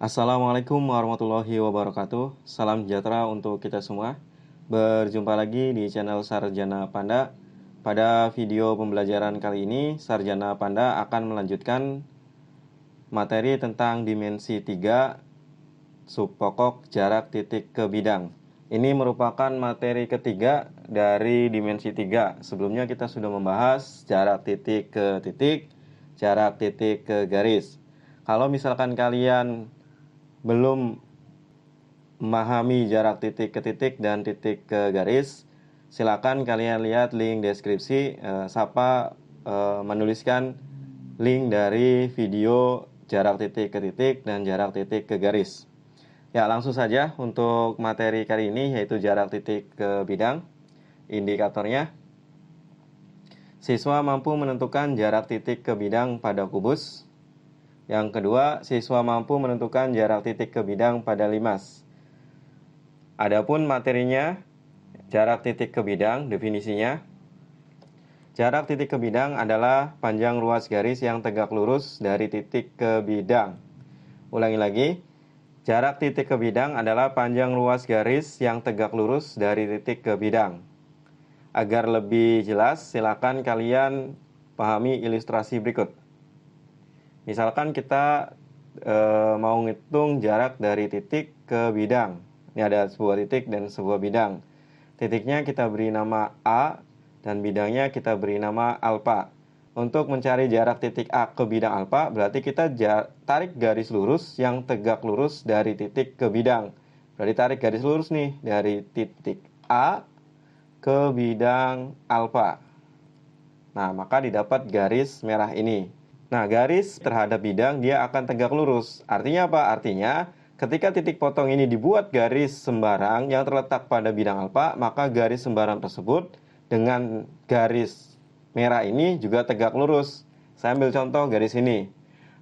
Assalamualaikum warahmatullahi wabarakatuh. Salam sejahtera untuk kita semua. Berjumpa lagi di channel Sarjana Panda. Pada video pembelajaran kali ini, Sarjana Panda akan melanjutkan materi tentang dimensi 3 subpokok jarak titik ke bidang. Ini merupakan materi ketiga dari dimensi 3. Sebelumnya kita sudah membahas jarak titik ke titik, jarak titik ke garis. Kalau misalkan kalian belum memahami jarak titik ke titik dan titik ke garis, silakan kalian lihat link deskripsi. Sapa menuliskan link dari video jarak titik ke titik dan jarak titik ke garis. Ya, langsung saja untuk materi kali ini, yaitu jarak titik ke bidang. Indikatornya, siswa mampu menentukan jarak titik ke bidang pada kubus. Yang kedua, siswa mampu menentukan jarak titik ke bidang pada limas. Adapun materinya, jarak titik ke bidang, definisinya. Jarak titik ke bidang adalah panjang ruas garis yang tegak lurus dari titik ke bidang. Ulangi lagi, jarak titik ke bidang adalah panjang ruas garis yang tegak lurus dari titik ke bidang. Agar lebih jelas, silakan kalian pahami ilustrasi berikut. Misalkan kita mau ngitung jarak dari titik ke bidang. Ini ada sebuah titik dan sebuah bidang. Titiknya kita beri nama A dan bidangnya kita beri nama alfa. Untuk mencari jarak titik A ke bidang alfa, berarti kita tarik garis lurus yang tegak lurus dari titik ke bidang. Berarti tarik garis lurus nih dari titik A ke bidang alfa. Nah, maka didapat garis merah ini. Nah, garis terhadap bidang dia akan tegak lurus. Artinya apa? Artinya ketika titik potong ini dibuat garis sembarang yang terletak pada bidang alfa, maka garis sembarang tersebut dengan garis merah ini juga tegak lurus. Saya ambil contoh garis ini.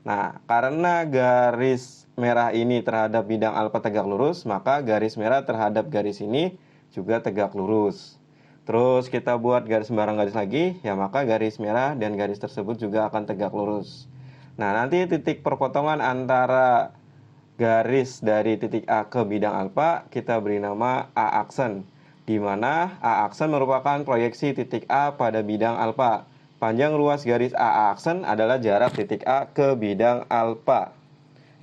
Nah, karena garis merah ini terhadap bidang alfa tegak lurus, maka garis merah terhadap garis ini juga tegak lurus. Terus kita buat garis sembarang garis lagi, ya maka garis merah dan garis tersebut juga akan tegak lurus. Nah, nanti titik perpotongan antara garis dari titik A ke bidang alfa kita beri nama A aksen, di mana A aksen merupakan proyeksi titik A pada bidang alfa. Panjang ruas garis A aksen adalah jarak titik A ke bidang alfa.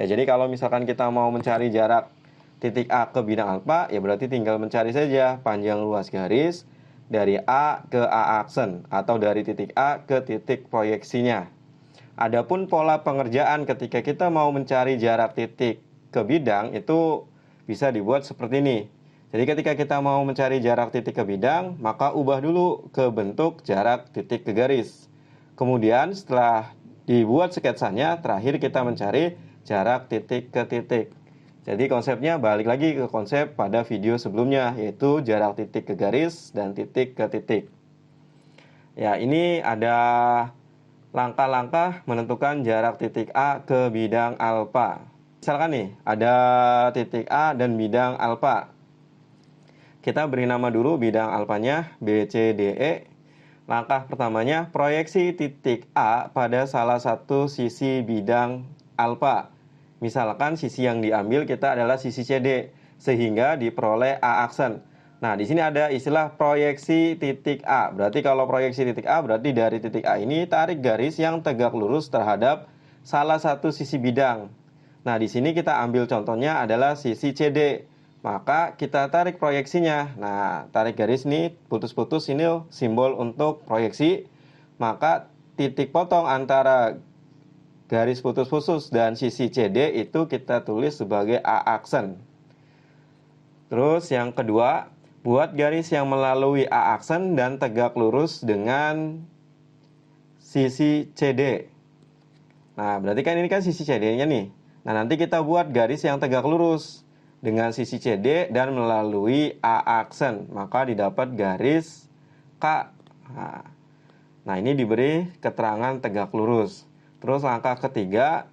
Ya, jadi kalau misalkan kita mau mencari jarak titik A ke bidang alfa, ya berarti tinggal mencari saja panjang ruas garis dari A ke A aksen atau dari titik A ke titik proyeksinya. Adapun pola pengerjaan ketika kita mau mencari jarak titik ke bidang itu bisa dibuat seperti ini. Jadi ketika kita mau mencari jarak titik ke bidang, maka ubah dulu ke bentuk jarak titik ke garis. Kemudian setelah dibuat sketsanya, terakhir kita mencari jarak titik ke titik. Jadi konsepnya balik lagi ke konsep pada video sebelumnya, yaitu jarak titik ke garis dan titik ke titik. Ya, ini ada langkah-langkah menentukan jarak titik A ke bidang alfa. Misalkan nih, ada titik A dan bidang alfa. Kita beri nama dulu bidang alfanya B, C, D, E. Langkah pertamanya, proyeksi titik A pada salah satu sisi bidang alfa. Misalkan sisi yang diambil kita adalah sisi CD, sehingga diperoleh A aksen. Nah, di sini ada istilah proyeksi titik A. Berarti kalau proyeksi titik A, berarti dari titik A ini tarik garis yang tegak lurus terhadap salah satu sisi bidang. Nah, di sini kita ambil contohnya adalah sisi CD. Maka kita tarik proyeksinya. Nah, tarik garis ini, putus-putus ini simbol untuk proyeksi. Maka titik potong antara garis putus-putus dan sisi CD itu kita tulis sebagai A aksen. Terus yang kedua, buat garis yang melalui A aksen dan tegak lurus dengan sisi CD. Nah, berarti kan ini kan sisi CD-nya nih. Nah, nanti kita buat garis yang tegak lurus dengan sisi CD dan melalui A aksen. Maka didapat garis K. Nah, ini diberi keterangan tegak lurus. Terus langkah ketiga,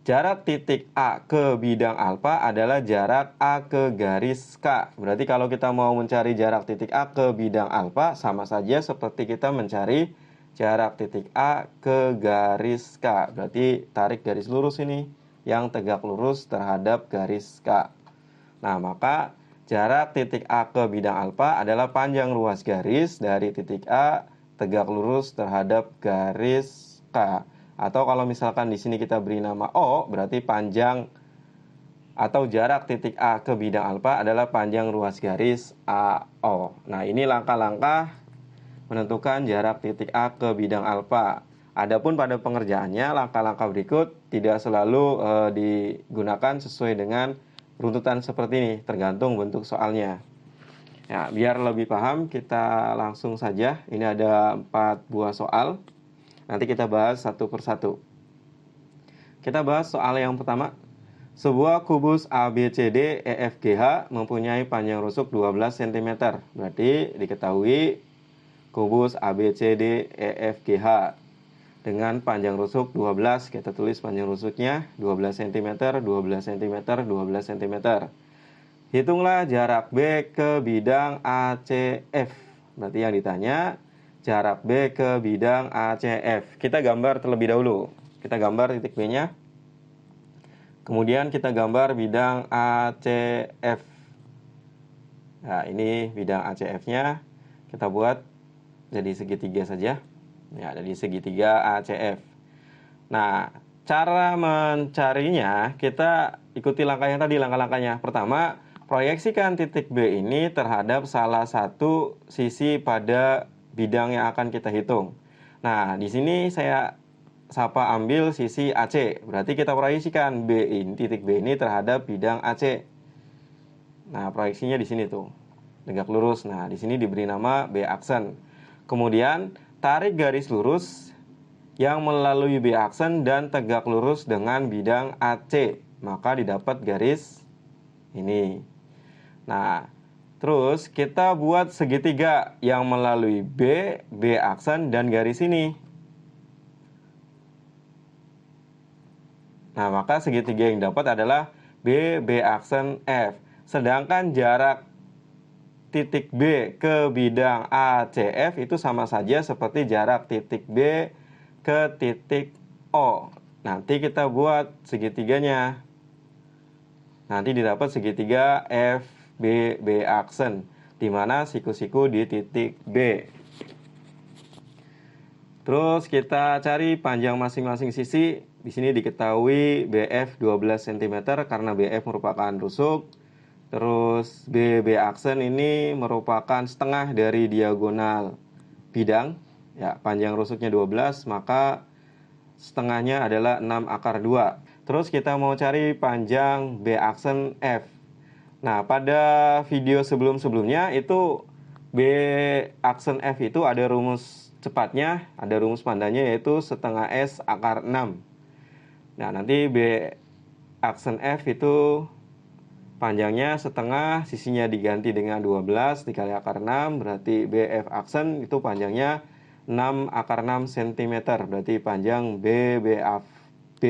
jarak titik A ke bidang alfa adalah jarak A ke garis K. Berarti kalau kita mau mencari jarak titik A ke bidang alfa, sama saja seperti kita mencari jarak titik A ke garis K. Berarti tarik garis lurus ini. yang tegak lurus terhadap garis K. Nah, maka jarak titik A ke bidang alfa adalah panjang ruas garis dari titik A tegak lurus terhadap garis K. Atau kalau misalkan di sini kita beri nama O, berarti panjang atau jarak titik A ke bidang alfa adalah panjang ruas garis AO. Nah, ini langkah-langkah menentukan jarak titik A ke bidang alfa. Adapun pada pengerjaannya, langkah-langkah berikut tidak selalu digunakan sesuai dengan runtutan seperti ini, tergantung bentuk soalnya. Ya, biar lebih paham, kita langsung saja. Ini ada 4 buah soal. Nanti kita bahas satu persatu. Kita bahas soal yang pertama. Sebuah kubus ABCD EFGH mempunyai panjang rusuk 12 cm. Berarti diketahui kubus ABCD EFGH dengan panjang rusuk 12, kita tulis panjang rusuknya 12 cm, 12 cm, 12 cm. Hitunglah jarak B ke bidang ACF. Berarti yang ditanya jarak B ke bidang ACF. Kita gambar terlebih dahulu. Kita gambar titik B-nya. Kemudian kita gambar bidang ACF. Nah, ini bidang ACF-nya. Kita buat jadi segitiga saja. Ya, jadi segitiga ACF. Nah, cara mencarinya kita ikuti langkahnya tadi, langkah-langkahnya. Pertama, proyeksikan titik B ini terhadap salah satu sisi pada bidang yang akan kita hitung. Nah, di sini saya ambil sisi AC. Berarti kita proyeksikan titik B ini terhadap bidang AC. Nah, proyeksinya di sini tuh. Tegak lurus. Nah, di sini diberi nama B aksen. Kemudian tarik garis lurus yang melalui B aksen dan tegak lurus dengan bidang AC. Maka didapat garis ini. Nah, terus kita buat segitiga yang melalui B aksen dan garis ini. Nah, maka segitiga yang dapat adalah B aksen F. Sedangkan jarak titik B ke bidang ACF itu sama saja seperti jarak titik B ke titik O. Nanti kita buat segitiganya. Nanti didapat segitiga FB aksen, di mana siku-siku di titik B. Terus kita cari panjang masing-masing sisi. Di sini diketahui BF 12 cm karena BF merupakan rusuk. Terus B aksen ini merupakan setengah dari diagonal bidang. Ya, panjang rusuknya 12, maka setengahnya adalah 6 akar 2. Terus kita mau cari panjang B aksen F. Nah, pada video sebelum-sebelumnya itu B aksen F itu ada rumus cepatnya, ada rumus pandanya yaitu setengah S akar 6. Nah, nanti B aksen F itu panjangnya setengah, sisinya diganti dengan 12 dikali akar 6, berarti BF aksen itu panjangnya 6 akar 6 cm. Berarti panjang B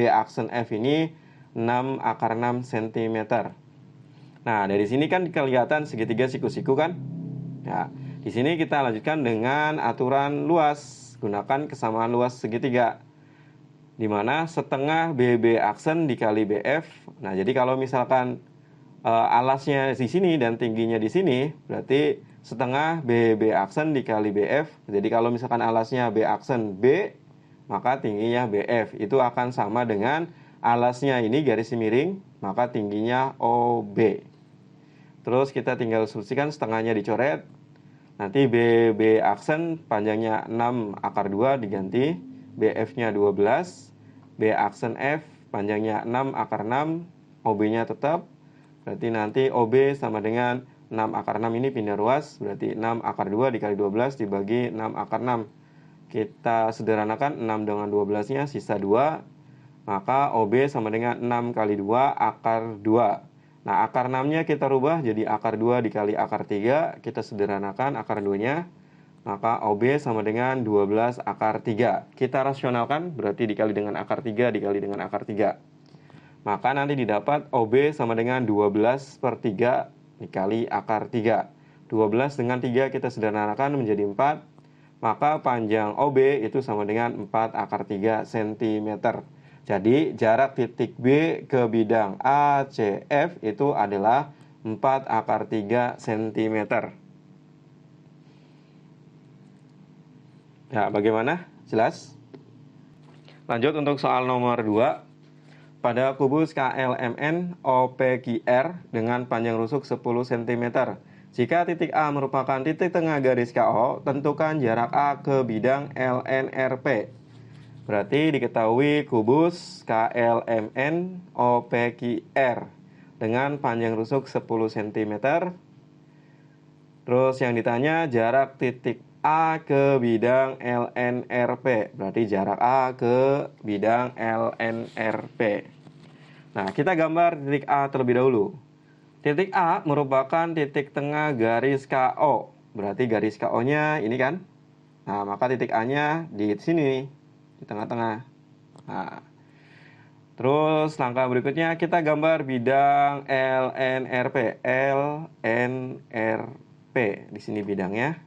aksen F ini 6 akar 6 cm. Nah, dari sini kan kelihatan segitiga siku-siku kan? Ya, di sini kita lanjutkan dengan aturan luas. Gunakan kesamaan luas segitiga. Di mana setengah BB aksen dikali BF. Nah, jadi kalau misalkan alasnya di sini dan tingginya di sini, berarti setengah BB aksen dikali BF. Jadi kalau misalkan alasnya B aksen B, maka tingginya BF. Itu akan sama dengan alasnya ini garis miring, maka tingginya OB. Terus kita tinggal solusikan, setengahnya dicoret. Nanti BB aksen panjangnya 6 akar 2 diganti, BF-nya 12. B aksen F panjangnya 6 akar 6, OB-nya tetap. Berarti nanti OB sama dengan 6 akar 6 ini pindah ruas, berarti 6 akar 2 dikali 12 dibagi 6 akar 6. Kita sederhanakan 6 dengan 12-nya sisa 2, maka OB sama dengan 6 kali 2 akar 2. Nah, akar 6-nya kita rubah jadi akar 2 dikali akar 3, kita sederhanakan akar 2-nya. Maka OB sama dengan 12 akar 3. Kita rasionalkan, berarti dikali dengan akar 3 dikali dengan akar 3. Maka nanti didapat OB sama dengan 12 per 3 dikali akar 3. 12 dengan 3 kita sederhanakan menjadi 4. Maka panjang OB itu sama dengan 4 akar 3 cm. Jadi jarak titik B ke bidang ACF itu adalah 4 akar 3 cm. Ya, bagaimana? Jelas? Lanjut untuk soal nomor 2. Pada kubus KLMN OPQR dengan panjang rusuk 10 cm. Jika titik A merupakan titik tengah garis KO, tentukan jarak A ke bidang LNRP. Berarti diketahui kubus KLMN OPQR dengan panjang rusuk 10 cm. Terus yang ditanya jarak titik A ke bidang LNRP. Berarti jarak A ke bidang LNRP. Nah, kita gambar titik A terlebih dahulu. Titik A merupakan titik tengah garis KO. Berarti garis KO-nya ini kan. Nah, maka titik A-nya di sini, di tengah-tengah. Nah, terus langkah berikutnya kita gambar bidang LNRP. LNRP. Di sini bidangnya.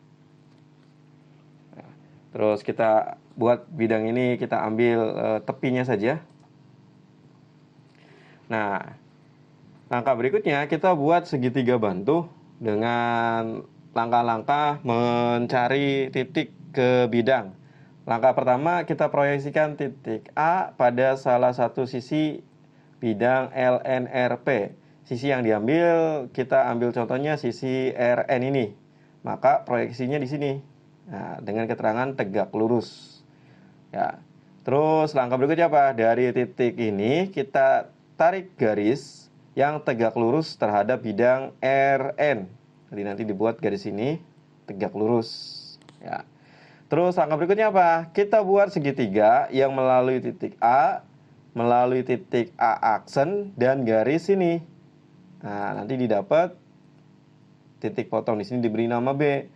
Nah, terus kita buat bidang ini, kita ambil tepinya saja. Nah, langkah berikutnya kita buat segitiga bantu dengan langkah-langkah mencari titik ke bidang. Langkah pertama kita proyeksikan titik A pada salah satu sisi bidang LNRP. Sisi yang diambil kita ambil contohnya sisi RN ini. Maka proyeksinya di sini. Nah, dengan keterangan tegak lurus. Ya. Terus langkah berikutnya apa? Dari titik ini kita tarik garis yang tegak lurus terhadap bidang RN. Jadi nanti dibuat garis ini tegak lurus. Ya. Terus langkah berikutnya apa? Kita buat segitiga yang melalui titik A, melalui titik A aksen dan garis ini. Nah, nanti didapat titik potong di sini diberi nama B.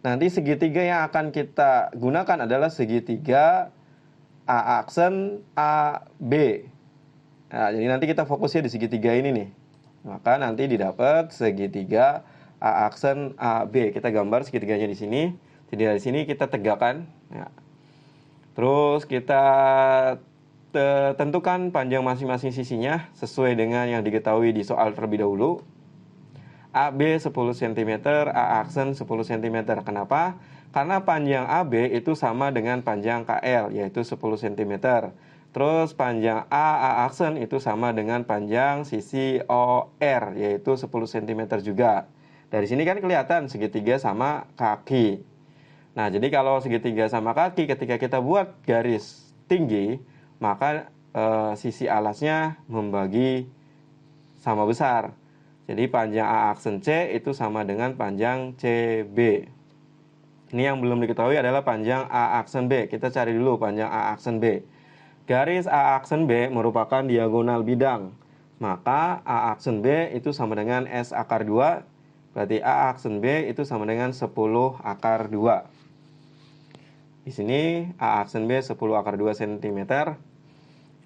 Nanti segitiga yang akan kita gunakan adalah segitiga A aksen AB. Nah, jadi nanti kita fokusnya di segitiga ini nih. Maka nanti didapat segitiga A aksen AB. Kita gambar segitiganya di sini. Jadi dari sini kita tegakkan. Ya. Terus kita tentukan panjang masing-masing sisinya sesuai dengan yang diketahui di soal terlebih dahulu. AB 10 cm, A aksen 10 cm. Kenapa? Karena panjang AB itu sama dengan panjang KL, yaitu 10 cm. Terus panjang A aksen itu sama dengan panjang sisi OR, yaitu 10 cm juga. Dari sini kan kelihatan segitiga sama kaki. Nah, jadi kalau segitiga sama kaki, ketika kita buat garis tinggi, maka sisi alasnya membagi sama besar. Jadi panjang A aksen C itu sama dengan panjang CB. Ini yang belum diketahui adalah panjang A aksen B. Kita cari dulu panjang A aksen B. Garis A aksen B merupakan diagonal bidang. Maka A aksen B itu sama dengan S akar 2. Berarti A aksen B itu sama dengan 10 akar 2. Di sini A aksen B 10 akar 2 cm.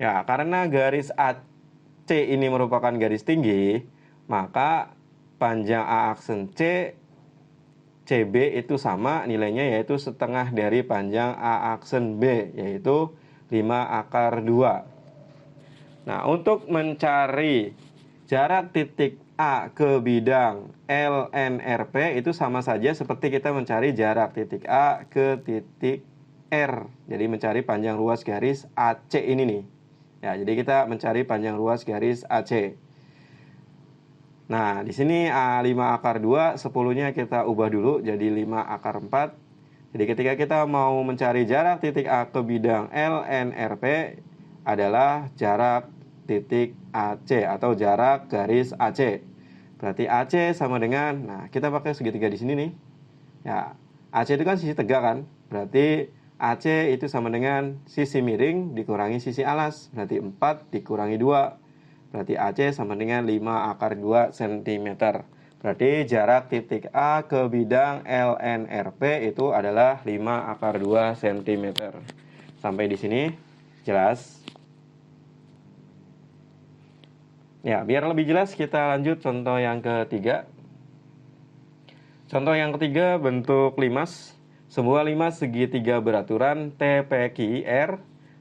Ya, karena garis AC ini merupakan garis tinggi, maka panjang A aksen C CB itu sama nilainya, yaitu setengah dari panjang A aksen B, yaitu 5 akar 2. Nah, untuk mencari jarak titik A ke bidang LNRP itu sama saja seperti kita mencari jarak titik A ke titik R. Jadi mencari panjang ruas garis AC ini nih. Ya, jadi kita mencari panjang ruas garis AC. Nah, di sini A5 akar 2, 10-nya kita ubah dulu jadi 5 akar 4. Jadi ketika kita mau mencari jarak titik A ke bidang LNRP adalah jarak titik AC atau jarak garis AC. Berarti AC sama dengan, nah kita pakai segitiga di sini nih. Ya, AC itu kan sisi tegak kan? Berarti AC itu sama dengan sisi miring dikurangi sisi alas. Berarti 4 dikurangi 2. Berarti AC sama dengan 5 akar 2 cm. Berarti jarak titik A ke bidang LNRP itu adalah 5 akar 2 cm. Sampai di sini jelas? Ya, biar lebih jelas kita lanjut contoh yang ketiga. Contoh yang ketiga bentuk limas. Sebuah limas segitiga beraturan TPQR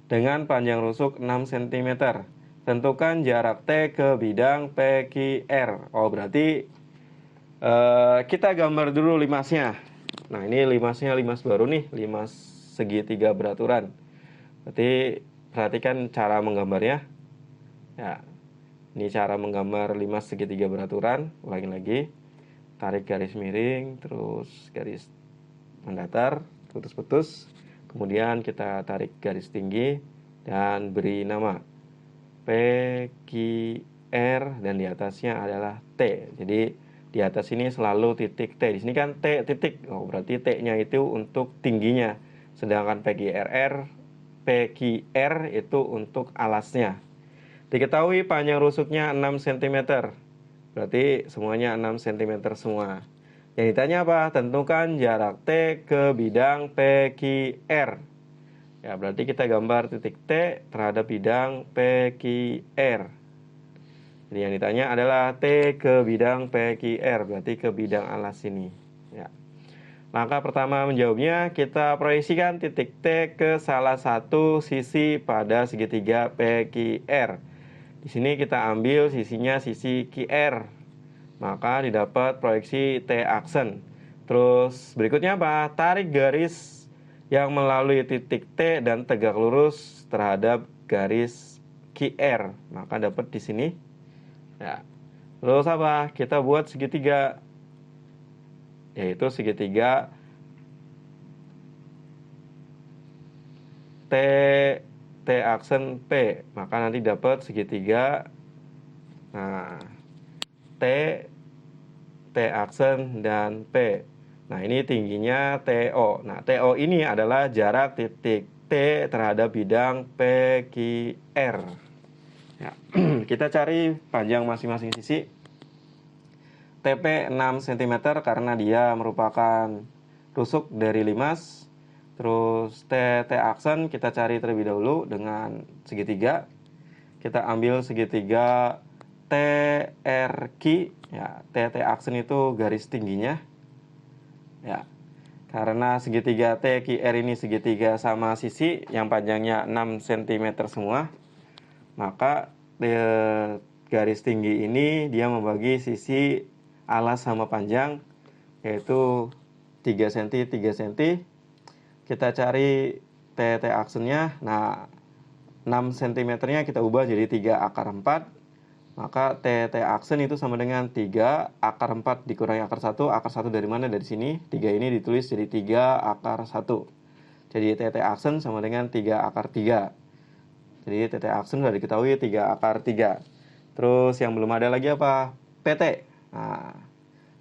dengan panjang rusuk 6 cm. Tentukan jarak T ke bidang PQR. Oh, berarti kita gambar dulu limasnya. Nah, ini limasnya limas baru nih, limas segitiga beraturan. Berarti perhatikan cara menggambarnya. Ya, ini cara menggambar limas segitiga beraturan. Ulangi lagi. Tarik garis miring, terus garis mendatar, putus-putus. Kemudian kita tarik garis tinggi dan beri nama PQR dan di atasnya adalah T. Jadi di atas ini selalu titik T. Di sini kan T titik. Oh, berarti T-nya itu untuk tingginya. Sedangkan PQR itu untuk alasnya. Diketahui panjang rusuknya 6 cm. Berarti semuanya 6 cm semua. Yang ditanya apa? Tentukan jarak T ke bidang PQR. Ya, berarti kita gambar titik T terhadap bidang PQR. Jadi yang ditanya adalah T ke bidang PQR, berarti ke bidang alas ini. Ya. Langkah pertama menjawabnya, kita proyeksikan titik T ke salah satu sisi pada segitiga PQR. Di sini kita ambil sisinya sisi QR. Maka didapat proyeksi T aksen. Terus berikutnya apa? Tarik garis yang melalui titik T dan tegak lurus terhadap garis QR. Maka dapat di sini. Ya. Terus apa? Kita buat segitiga, yaitu segitiga T aksen P. Maka nanti dapat segitiga. Nah, T aksen dan P. Nah, ini tingginya TO. Nah, TO ini adalah jarak titik T terhadap bidang PQR. Ya. Kita cari panjang masing-masing sisi. TP 6 cm karena dia merupakan rusuk dari limas. Terus TT aksen kita cari terlebih dahulu dengan segitiga. Kita ambil segitiga TRQ, ya, TT aksen itu garis tingginya. Ya. Karena segitiga TQR ini segitiga sama sisi yang panjangnya 6 cm semua, maka garis tinggi ini dia membagi sisi alas sama panjang, yaitu 3 cm 3 cm. Kita cari TT aksennya. Nah, 6 cm nya kita ubah jadi 3 akar 4. Maka TT aksen itu sama dengan 3 akar 4 dikurangi akar 1. Akar 1 dari mana? Dari sini. 3 ini ditulis jadi 3 akar 1. Jadi TT aksen sama dengan 3 akar 3. Jadi TT aksen sudah diketahui 3 akar 3. Terus yang belum ada lagi apa? PT. Nah,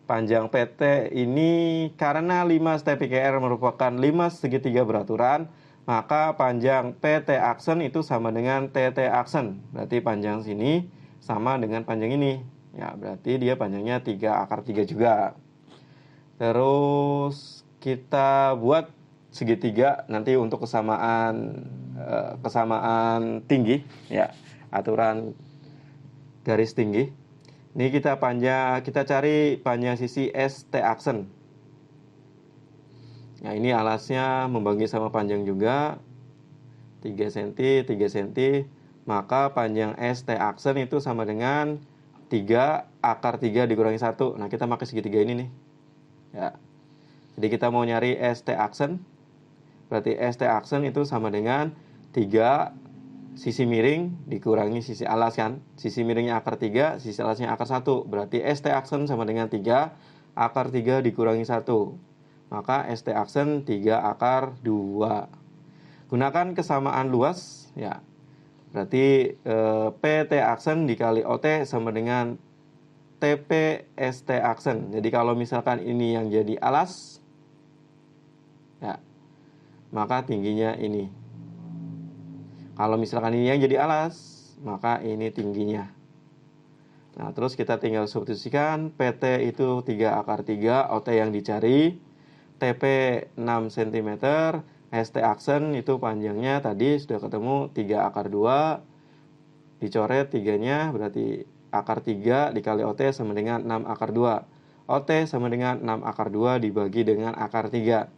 panjang PT ini karena limas TPQR merupakan limas segitiga beraturan, maka panjang PT aksen itu sama dengan TT aksen. Berarti panjang sini sama dengan panjang ini. Ya, berarti dia panjangnya 3 akar 3 juga. Terus kita buat segitiga nanti untuk kesamaan tinggi, ya. Aturan garis tinggi. Ini kita cari panjang sisi ST aksen. Nah, ini alasnya membagi sama panjang juga 3 cm 3 cm. Maka panjang ST aksen itu sama dengan 3 akar 3 dikurangi 1. Nah, kita pakai segitiga ini nih. Ya. Jadi kita mau nyari ST aksen. Berarti ST aksen itu sama dengan 3 sisi miring dikurangi sisi alas kan. Sisi miringnya akar 3, sisi alasnya akar 1. Berarti ST aksen sama dengan 3 akar 3 dikurangi 1. Maka ST aksen 3 akar 2. Gunakan kesamaan luas, ya. Berarti PT aksen dikali OT sama dengan TP ST aksen. Jadi kalau misalkan ini yang jadi alas, ya, maka tingginya ini. Kalau misalkan ini yang jadi alas, maka ini tingginya. Nah, terus kita tinggal substitusikan. PT itu 3 akar 3, OT yang dicari, TP 6 cm, ST aksen itu panjangnya tadi sudah ketemu 3 akar 2. Dicoret 3-nya, berarti akar 3 dikali OT sama dengan 6 akar 2. OT sama dengan 6 akar 2 dibagi dengan akar 3.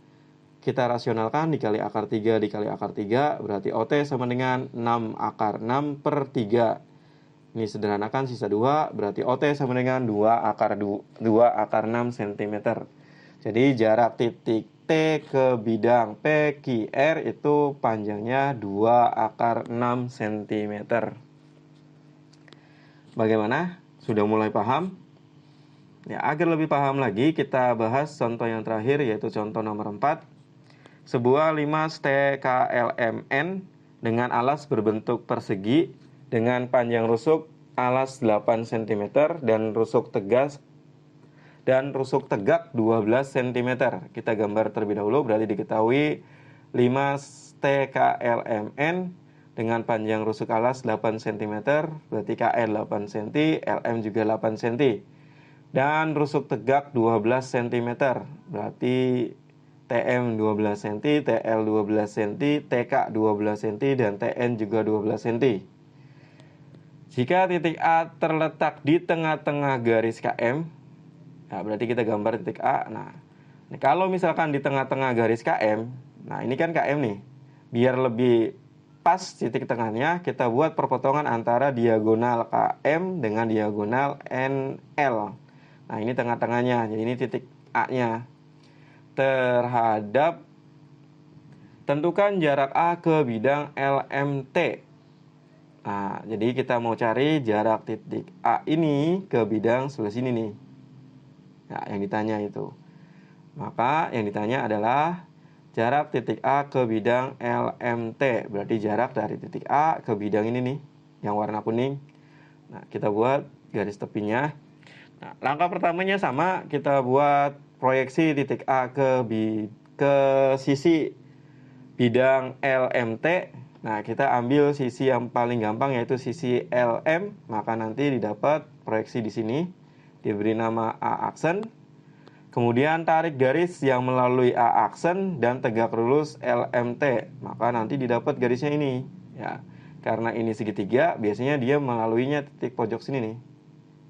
kita rasionalkan, dikali akar 3 dikali akar 3, berarti OT sama dengan 6 akar 6 per 3. Ini sederhanakan, sisa 2, berarti OT sama dengan 2 akar 6 cm. Jadi jarak titik T ke bidang PQR itu panjangnya 2 akar 6 cm. Bagaimana? Sudah mulai paham? Ya, agar lebih paham lagi, kita bahas contoh yang terakhir, yaitu contoh nomor 4. Sebuah limas TKLMN dengan alas berbentuk persegi dengan panjang rusuk alas 8 cm dan rusuk tegak 12 cm. Kita gambar terlebih dahulu, berarti diketahui limas TKLMN dengan panjang rusuk alas 8 cm, berarti KL 8 cm, LM juga 8 cm. Dan rusuk tegak 12 cm, berarti TM 12 cm, TL 12 cm, TK 12 cm, dan TN juga 12 cm. Jika titik A terletak di tengah-tengah garis KM, nah berarti kita gambar titik A. Nah, kalau misalkan di tengah-tengah garis KM, nah ini kan KM nih, biar lebih pas titik tengahnya, kita buat perpotongan antara diagonal KM dengan diagonal NL. Nah, ini tengah-tengahnya, jadi ini titik A-nya. Terhadap, tentukan jarak A ke bidang LMT. Nah, jadi kita mau cari jarak titik A ini ke bidang sebelah sini nih. Nah, yang ditanya itu. Maka yang ditanya adalah jarak titik A ke bidang LMT. Berarti jarak dari titik A ke bidang ini nih, yang warna kuning. Nah, kita buat garis tepinya. Nah, langkah pertamanya sama, kita buat proyeksi titik A ke sisi bidang LMT. Nah, kita ambil sisi yang paling gampang, yaitu sisi LM, maka nanti didapat proyeksi di sini, diberi nama A aksen. Kemudian tarik garis yang melalui A aksen dan tegak lurus LMT, maka nanti didapat garisnya ini. Ya, karena ini segitiga, biasanya dia melaluinya titik pojok sini nih.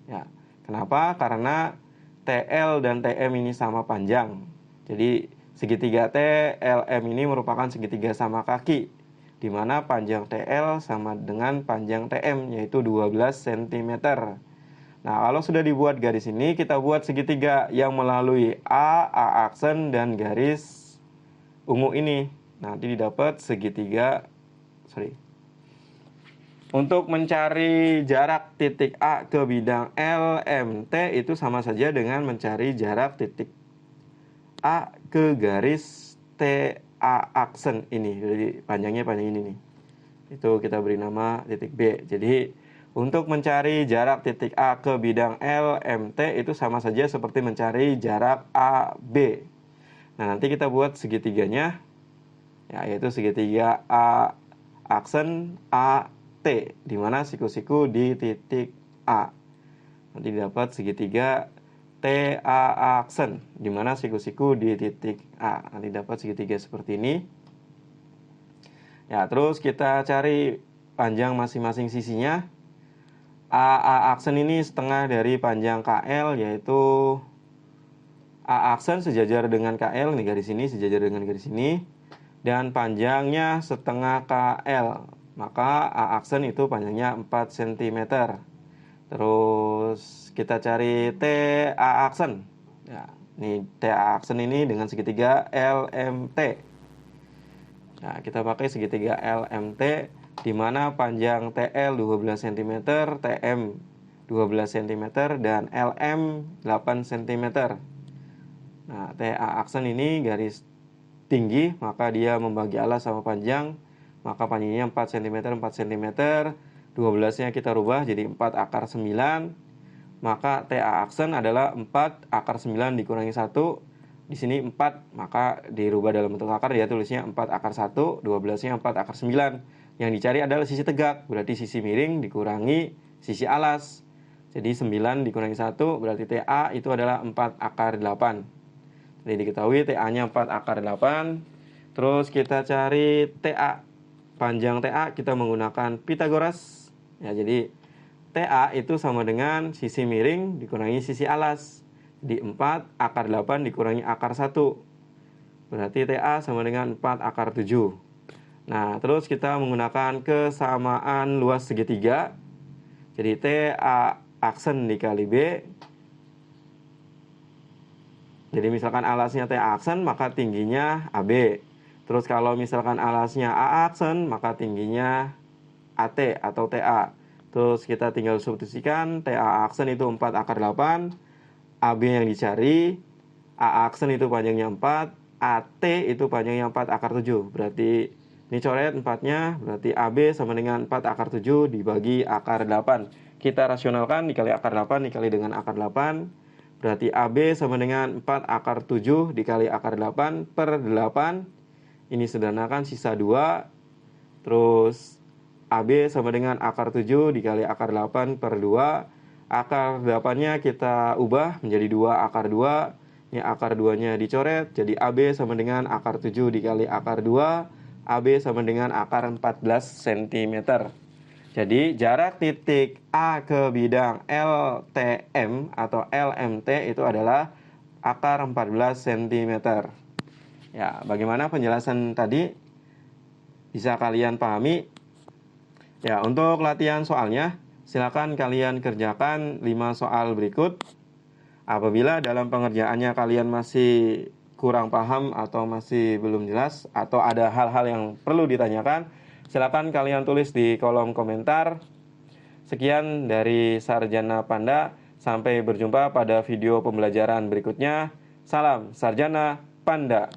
Ya. Kenapa? Karena TL dan TM ini sama panjang. Jadi segitiga TLM ini merupakan segitiga sama kaki, di mana panjang TL sama dengan panjang TM, yaitu 12 cm. Nah, kalau sudah dibuat garis ini, kita buat segitiga yang melalui A aksen, dan garis ungu ini. Nanti didapat segitiga, Untuk mencari jarak titik A ke bidang LMT itu sama saja dengan mencari jarak titik A ke garis TA aksen ini. Jadi panjang ini nih. Itu kita beri nama titik B. Jadi untuk mencari jarak titik A ke bidang LMT itu sama saja seperti mencari jarak AB. Nah, nanti kita buat segitiganya, ya, yaitu segitiga A aksen A T, di mana siku-siku di titik A. Nanti dapat segitiga TA aksen, di mana siku-siku di titik A. Nanti dapat segitiga seperti ini. Ya, terus kita cari panjang masing-masing sisinya. A aksen ini setengah dari panjang KL, yaitu A aksen sejajar dengan KL, nih garis ini sejajar dengan garis ini, dan panjangnya setengah KL. Maka A aksen itu panjangnya 4 cm. Terus kita cari TA aksen. Ya, ini TA aksen ini dengan segitiga LMT. Nah, kita pakai segitiga LMT, di mana panjang TL 12 cm, TM 12 cm, dan LM 8 cm. Nah, TA aksen ini garis tinggi, maka dia membagi alas sama panjang. Maka panjangnya 4 cm, 4 cm, 12-nya kita rubah jadi 4 akar 9. Maka TA aksen adalah 4 akar 9 dikurangi 1. Di sini 4, maka dirubah dalam bentuk akar, dia tulisnya 4 akar 1, 12-nya 4 akar 9. Yang dicari adalah sisi tegak, berarti sisi miring dikurangi sisi alas. Jadi 9 dikurangi 1, berarti TA itu adalah 4 akar 8. Jadi diketahui TA-nya 4 akar 8. Terus kita cari TA. Panjang TA kita menggunakan Pitagoras. Ya, jadi TA itu sama dengan sisi miring dikurangi sisi alas. Jadi 4 akar 8 dikurangi akar 1. berarti TA sama dengan 4 akar 7. Nah, terus kita menggunakan kesamaan luas segitiga. Jadi TA aksen dikali B. Jadi misalkan alasnya TA aksen, maka tingginya AB. Terus kalau misalkan alasnya A aksen, maka tingginya AT atau TA. Terus kita tinggal substitusikan, TA aksen itu 4 akar 8, AB yang dicari, A aksen itu panjangnya 4, AT itu panjangnya 4 akar 7. Berarti ini coret 4-nya, berarti AB sama dengan 4 akar 7 dibagi akar 8. Kita rasionalkan, dikali akar 8 dikali dengan akar 8. Berarti AB sama dengan 4 akar 7 dikali akar 8 per 8. Ini sederhanakan sisa 2. Terus AB sama dengan akar 7 dikali akar 8 per 2. Akar 8-nya kita ubah menjadi 2 akar 2. Ini akar 2-nya dicoret. Jadi AB sama dengan akar 7 dikali akar 2. AB sama dengan akar 14 cm. Jadi jarak titik A ke bidang LTM atau LMT itu adalah akar 14 cm. Ya, bagaimana penjelasan tadi? Bisa kalian pahami? Ya, untuk latihan soalnya, silakan kalian kerjakan 5 soal berikut. Apabila dalam pengerjaannya kalian masih kurang paham atau masih belum jelas atau ada hal-hal yang perlu ditanyakan, silakan kalian tulis di kolom komentar. Sekian dari Sarjana Panda. Sampai berjumpa pada video pembelajaran berikutnya. Salam Sarjana Panda.